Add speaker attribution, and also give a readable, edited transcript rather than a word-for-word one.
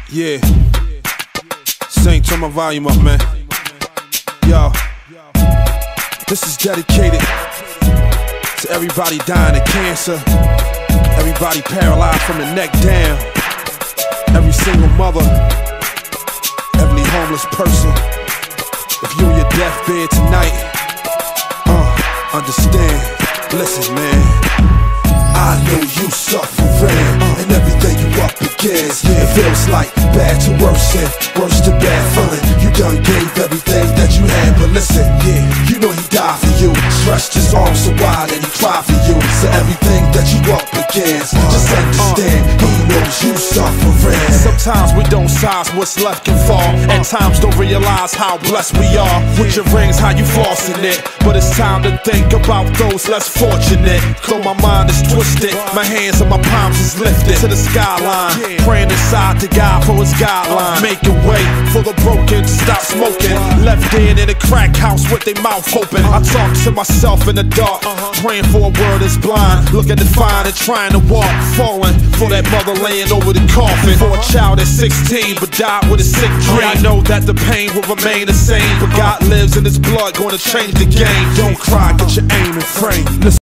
Speaker 1: Yeah. Sing, turn my volume up, man. Yo, this is dedicated to everybody dying of cancer, everybody paralyzed from the neck down, every single mother, every homeless person. If you on your deathbed tonight, understand, listen, man. I know you suffering, and everything you up against, it feels like bad to worse and worse to bad feeling. You done gave everything that you had, but listen, yeah, you know he died for you. Stretched his arms so wide and he cried for you. So everything that you up against, just understand, he knows you suffering. Sometimes we don't size what's left can fall, and times don't realize how blessed we are. With your rings, how you flossing it, but it's time to think about those less fortunate. Though my mind is twisted, my hands and my palms is lifted to the skyline, praying inside to God for his guideline. Making way for the broken, stop smoking. Left dead in a crack house with their mouth open. I talk to myself in the dark, praying for a world that's blind, looking to find and trying to walk, falling for that mother laying over the coffin. For a child at 16 but died with a sick dream. I know that the pain will remain the same, but God lives in his blood, gonna change the game. Don't cry, get your aim and frame. Listen.